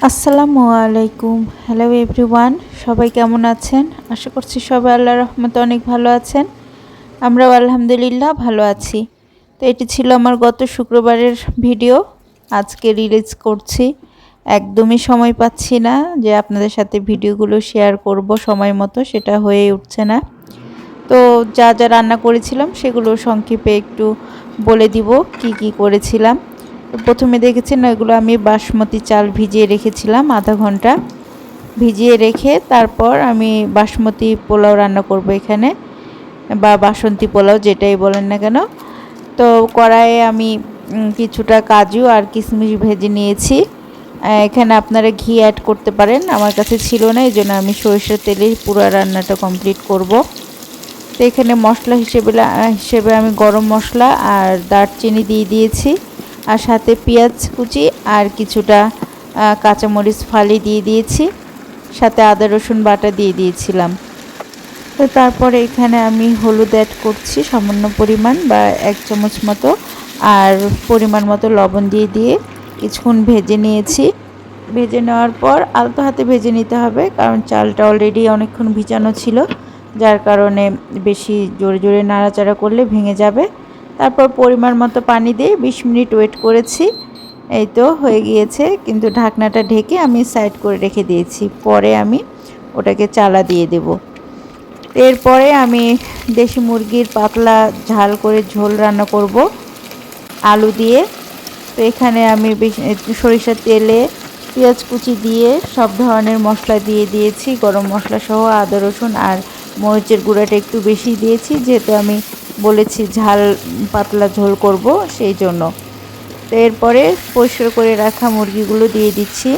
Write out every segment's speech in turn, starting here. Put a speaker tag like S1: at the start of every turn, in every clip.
S1: আসসালামু আলাইকুম। Hello everyone, সবাই কেমন আছেন? আশা করছি সবাই আল্লাহর রহমতে অনেক ভালো আছেন। আমরাও আলহামদুলিল্লাহ ভালো আছি। তো এটি ছিল আমার গত শুক্রবারের ভিডিও, আজকে রিলিজ করছি। একদমই সময় পাচ্ছি না যে আপনাদের সাথে ভিডিওগুলো শেয়ার করব সময় মতো, সেটা হয়ে উঠছে না। তো যা যা রান্না করেছিলাম সেগুলো সংক্ষেপে একটু বলে দিব কি কি করেছিলাম। প্রথমে দেখেছেন এগুলো আমি বাসমতি চাল ভিজিয়ে রেখেছিলাম আধা ঘন্টা। ভিজিয়ে রেখে তারপর আমি বাসমতি পোলাও রান্না করব এখানে, বা বাসন্তী পোলাও যেটাই বলেন না কেন। তো কড়াইয়ে আমি কিছুটা কাজু আর কিশমিশ ভেজে নিয়েছি। এখানে আপনারা ঘি অ্যাড করতে পারেন, আমার কাছে ছিল না, এই জন্য আমি সরিষার তেলে পুরো রান্নাটা কমপ্লিট করব। তো এখানে মশলা হিসেবে আমি গরম মশলা আর দারচিনি দিয়ে দিয়েছি, আর সাথে পেঁয়াজ কুচি আর কিছুটা কাঁচামরিচ ফালি দিয়ে দিয়েছি, সাথে আদা রসুন বাটা দিয়ে দিয়েছিলাম। তো তারপরে এখানে আমি হলুদ অ্যাড করছি সামান্য পরিমাণ বা 1 চামচ মতো, আর পরিমাণ মতো লবণ দিয়ে কিছুক্ষণ ভেজে নিয়েছি। ভেজে নেওয়ার পর আলতো হাতে ভেজে নিতে হবে, কারণ চালটা অলরেডি অনেকক্ষণ ভিজানো ছিল, যার কারণে বেশি জোরে জোরে নাড়াচাড়া করলে ভেঙে যাবে। তারপর পরিমাণ মতো পানি দিয়ে 20 মিনিট ওয়েট করেছি। এই তো হয়ে গিয়েছে, কিন্তু ঢাকনাটা ঢেকে আমি সাইড করে রেখে দিয়েছি। পরে আমি ওটাকে চালা দিয়ে দেব। এরপরে আমি দেশি মুরগির পাতলা ঝাল করে ঝোল রান্না করব আলু দিয়ে। তো এখানে আমি সরিষার তেলে পেঁয়াজ কুচি দিয়ে সব ধরনের মশলা দিয়ে দিয়েছি, গরম মশলা সহ, আদা রসুন আর মরিচের গুঁড়াটা একটু বেশি দিয়েছি, যেহেতু আমি বলেছি ঝাল পাতলা ঝোল করব সেই জন্য। তো এরপরে পরিষ্কার করে রাখা মুরগিগুলো দিয়ে দিচ্ছি,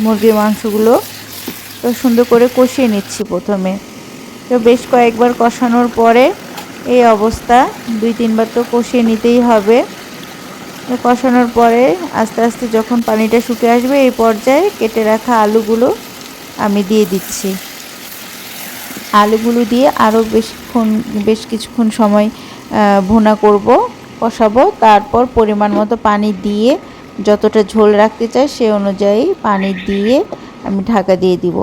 S1: মুরগির মাংসগুলো। তো সুন্দর করে কষিয়ে নিচ্ছি প্রথমে। তো বেশ কয়েকবার কষানোর পরে এই অবস্থা, 2-3 বার তো কষিয়ে নিতেই হবে। কষানোর পরে আস্তে আস্তে যখন পানিটা শুকিয়ে আসবে, এই পর্যায়ে কেটে রাখা আলুগুলো আমি দিয়ে দিচ্ছি। আলুগুলো দিয়ে আরও বেশ কিছুক্ষণ সময় ভুনা করব, কষাবো। তারপর পরিমাণ মতো পানি দিয়ে, যতটা ঝোল রাখতে চাই সে অনুযায়ী পানি দিয়ে আমি ঢাকা দিয়ে দিব।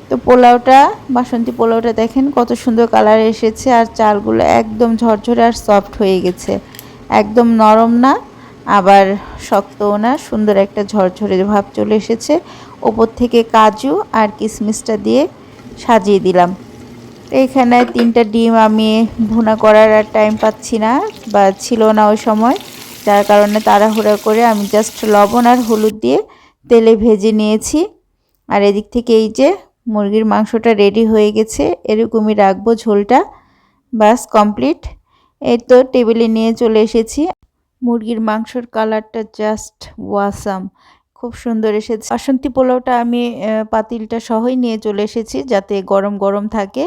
S1: তো পোলাওটা, বাসন্তী পোলাওটা দেখেন কত সুন্দর কালার এসেছে, আর চালগুলো একদম ঝরঝরে আর সফট হয়ে গেছে, একদম নরম না আবার শক্তও না, সুন্দর একটা ঝরঝরে ভাব চলে এসেছে। ওপর থেকে কাজু আর কিশমিশটা দিয়ে সাজিয়ে দিলাম। এইখানে 3টা ডিম আমি ভুনা করার আর টাইম পাচ্ছি না, বা ছিল না ওই সময়, যার কারণে তাড়াহুড়া করে আমি জাস্ট লবণ আর হলুদ দিয়ে তেলে ভেজে নিয়েছি। আর এদিক থেকে এই যে মুরগির মাংসটা রেডি হয়ে গেছে, এরকমই রাখবো ঝোলটা। বাস কমপ্লিট। এই তো টেবিলে নিয়ে চলে এসেছি। মুরগির মাংসর কালারটা জাস্ট ওয়াসাম, খুব সুন্দর এসেছে। বাসন্তী পোলাওটা আমি পাতিলটা সহই নিয়ে চলে এসেছি, যাতে গরম গরম থাকে,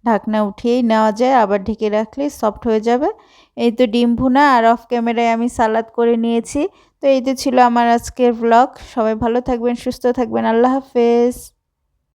S1: ঢাকনা উঠিয়েই নেওয়া যায়, আবার ঢেকে রাখলে সফট হয়ে যাবে। এই তো ডিম ভুনা, আর অফ ক্যামেরায় আমি সালাদ করে নিয়েছি। তো এই তো ছিল আমার আজকের ব্লগ। সবাই ভালো থাকবেন, সুস্থ থাকবেন, আল্লাহ হাফেজ।